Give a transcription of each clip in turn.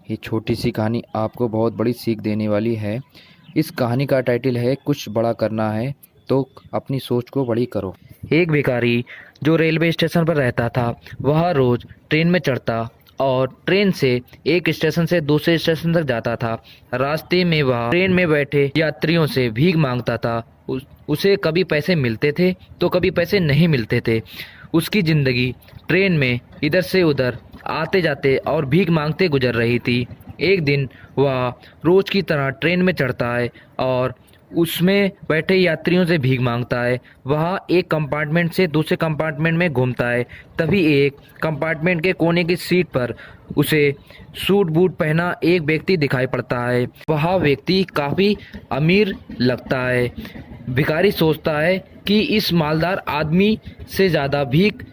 ये छोटी सी कहानी आपको बहुत बड़ी सीख देने वाली है। इस कहानी का टाइटल है कुछ बड़ा करना है तो अपनी सोच को बड़ी करो। एक भिखारी जो रेलवे स्टेशन पर रहता था, वह रोज ट्रेन में चढ़ता और ट्रेन से एक स्टेशन से दूसरे स्टेशन तक जाता था। रास्ते में वह ट्रेन में बैठे यात्रियों से भीख मांगता था। उसे कभी पैसे मिलते थे तो कभी पैसे नहीं मिलते थे। उसकी जिंदगी ट्रेन में इधर से उधर आते जाते और भीख मांगते गुजर रही थी। एक दिन वह रोज की तरह ट्रेन में चढ़ता है और उसमें बैठे यात्रियों से भीख मांगता है। वह एक कंपार्टमेंट से दूसरे कंपार्टमेंट में घूमता है। तभी एक कंपार्टमेंट के कोने की सीट पर उसे सूट बूट पहना एक व्यक्ति दिखाई पड़ता है। वह व्यक्ति काफ़ी अमीर लगता है। भिखारी सोचता है कि इस मालदार आदमी से ज़्यादा भीख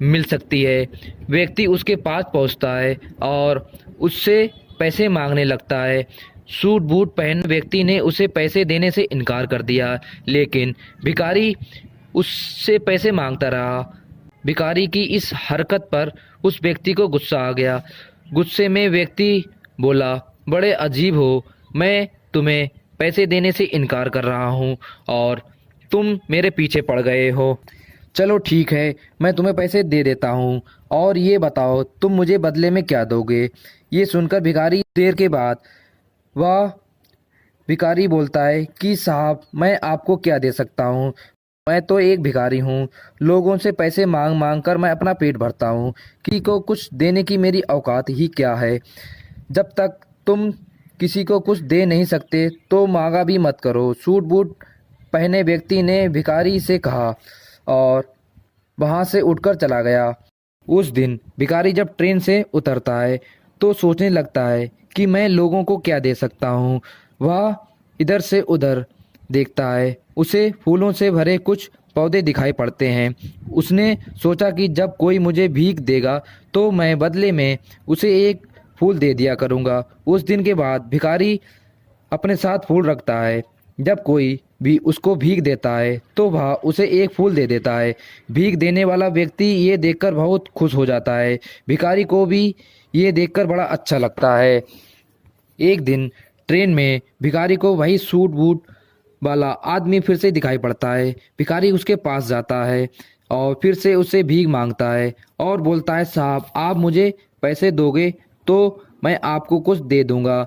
मिल सकती है। व्यक्ति उसके पास पहुंचता है और उससे पैसे मांगने लगता है। सूट बूट पहन व्यक्ति ने उसे पैसे देने से इनकार कर दिया, लेकिन भिखारी उससे पैसे मांगता रहा। भिखारी की इस हरकत पर उस व्यक्ति को गुस्सा आ गया। गुस्से में व्यक्ति बोला, बड़े अजीब हो, मैं तुम्हें पैसे देने से इनकार कर रहा हूँ और तुम मेरे पीछे पड़ गए हो। चलो ठीक है, मैं तुम्हें पैसे दे देता हूँ और ये बताओ तुम मुझे बदले में क्या दोगे। ये सुनकर भिखारी देर के बाद वह भिखारी बोलता है कि साहब, मैं आपको क्या दे सकता हूँ। मैं तो एक भिखारी हूँ। लोगों से पैसे मांग मांग कर मैं अपना पेट भरता हूँ कि को कुछ देने की मेरी औकात ही क्या है। जब तक तुम किसी को कुछ दे नहीं सकते तो मांगा भी मत करो। सूट बूट पहने व्यक्ति ने भिखारी से कहा और वहाँ से उठकर चला गया। उस दिन भिखारी जब ट्रेन से उतरता है तो सोचने लगता है कि मैं लोगों को क्या दे सकता हूँ। वह इधर से उधर देखता है। उसे फूलों से भरे कुछ पौधे दिखाई पड़ते हैं। उसने सोचा कि जब कोई मुझे भीख देगा तो मैं बदले में उसे एक फूल दे दिया करूँगा। उस दिन के बाद भिखारी अपने साथ फूल रखता है। जब कोई भी उसको भीख देता है तो वह उसे एक फूल दे देता है। भीख देने वाला व्यक्ति ये देखकर बहुत खुश हो जाता है। भिखारी को भी ये देखकर बड़ा अच्छा लगता है। एक दिन ट्रेन में भिखारी को वही सूट बूट वाला आदमी फिर से दिखाई पड़ता है। भिखारी उसके पास जाता है और फिर से उससे भीख मांगता है और बोलता है, साहब, आप मुझे पैसे दोगे तो मैं आपको कुछ दे दूंगा।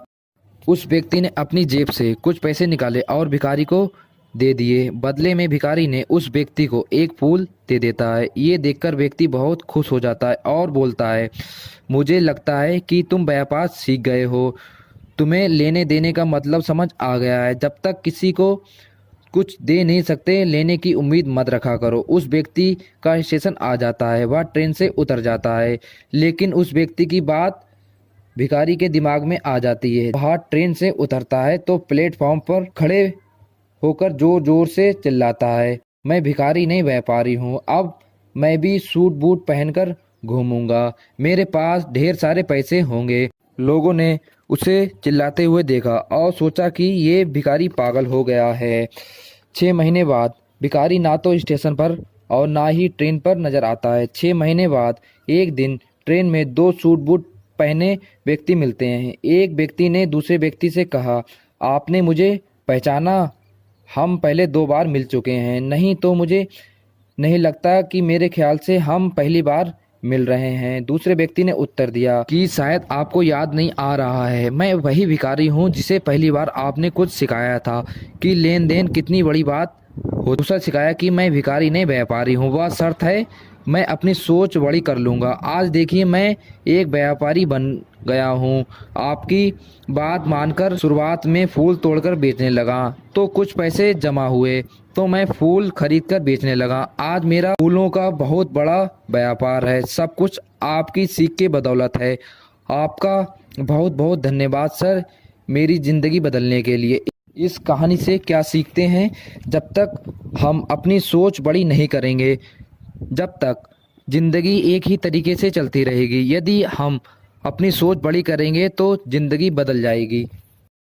उस व्यक्ति ने अपनी जेब से कुछ पैसे निकाले और भिखारी को दे दिए। बदले में भिखारी ने उस व्यक्ति को एक फूल दे देता है। ये देखकर व्यक्ति बहुत खुश हो जाता है और बोलता है, मुझे लगता है कि तुम व्यापार सीख गए हो। तुम्हें लेने देने का मतलब समझ आ गया है। जब तक किसी को कुछ दे नहीं सकते, लेने की उम्मीद मत रखा करो। उस व्यक्ति का स्टेशन आ जाता है। वह ट्रेन से उतर जाता है, लेकिन उस व्यक्ति की बात भिखारी के दिमाग में आ जाती है। वह ट्रेन से उतरता है तो प्लेटफॉर्म पर खड़े होकर जोर जोर से चिल्लाता है, मैं भिखारी नहीं व्यापारी हूँ। अब मैं भी सूट बूट पहनकर घूमूंगा। मेरे पास ढेर सारे पैसे होंगे। लोगों ने उसे चिल्लाते हुए देखा और सोचा कि ये भिखारी पागल हो गया है। 6 महीने बाद भिखारी ना तो स्टेशन पर और ना ही ट्रेन पर नजर आता है। 6 महीने बाद एक दिन ट्रेन में 2 सूट बूट पहने व्यक्ति मिलते हैं। एक व्यक्ति ने दूसरे व्यक्ति से कहा, आपने मुझे पहचाना? हम पहले 2 बार मिल चुके हैं। नहीं तो मुझे नहीं लगता कि मेरे ख्याल से हम पहली बार मिल रहे हैं। दूसरे व्यक्ति ने उत्तर दिया कि शायद आपको याद नहीं आ रहा है, मैं वही भिखारी हूँ जिसे पहली बार आपने कुछ सिखाया था कि लेन देन कितनी बड़ी बात हो। दूसरा सिखाया कि मैं भिखारी नहीं व्यापारी हूँ, वह शर्त है मैं अपनी सोच बड़ी कर लूँगा। आज देखिए मैं एक व्यापारी बन गया हूँ। आपकी बात मानकर शुरुआत में फूल तोड़कर बेचने लगा तो कुछ पैसे जमा हुए तो मैं फूल खरीदकर बेचने लगा। आज मेरा फूलों का बहुत बड़ा व्यापार है। सब कुछ आपकी सीख के बदौलत है। आपका बहुत बहुत धन्यवाद सर, मेरी ज़िंदगी बदलने के लिए। इस कहानी से क्या सीखते हैं? जब तक हम अपनी सोच बड़ी नहीं करेंगे, जब तक ज़िंदगी एक ही तरीके से चलती रहेगी। यदि हम अपनी सोच बड़ी करेंगे तो ज़िंदगी बदल जाएगी।